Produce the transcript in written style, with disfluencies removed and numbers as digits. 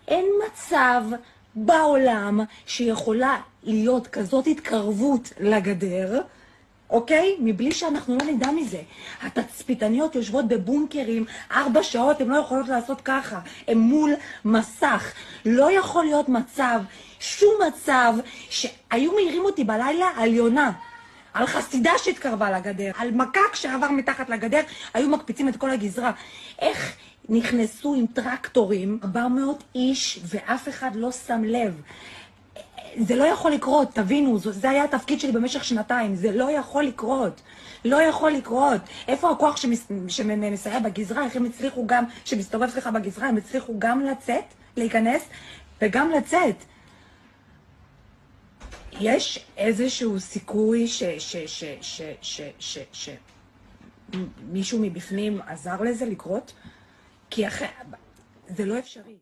אין מצב בעולם שיכולה להיות כזאת התקרבות לגדר, אוקיי? מבלי שאנחנו לא נדע מזה. התצפיתניות יושבות בבונקרים 4 שעות, הן לא יכולות לעשות ככה. הן מול מסך. לא יכול להיות מצב, שום מצב, שהיו מעירים אותי בלילה על יונה. על חסידה שהתקרבה לגדר, על מקק שעבר מתחת לגדר, היו מקפיצים את כל הגזרה. איך נכנסו עם טרקטורים 400 איש ואף אחד לא שם לב? זה לא יכול לקרות, תבינו, זה היה התפקיד שלי במשך 2 זה לא יכול לקרות. לא יכול לקרות. איפה הכוח שמסייע בגזרה? איך הם הצליחו גם, שמסתובב סליחה בגזרה, הם הצליחו גם לצאת, להיכנס, וגם לצאת. יש איזשהו סיכוי שמישהו מבפנים עזר לזה לקרות? כי זה לא אפשרי.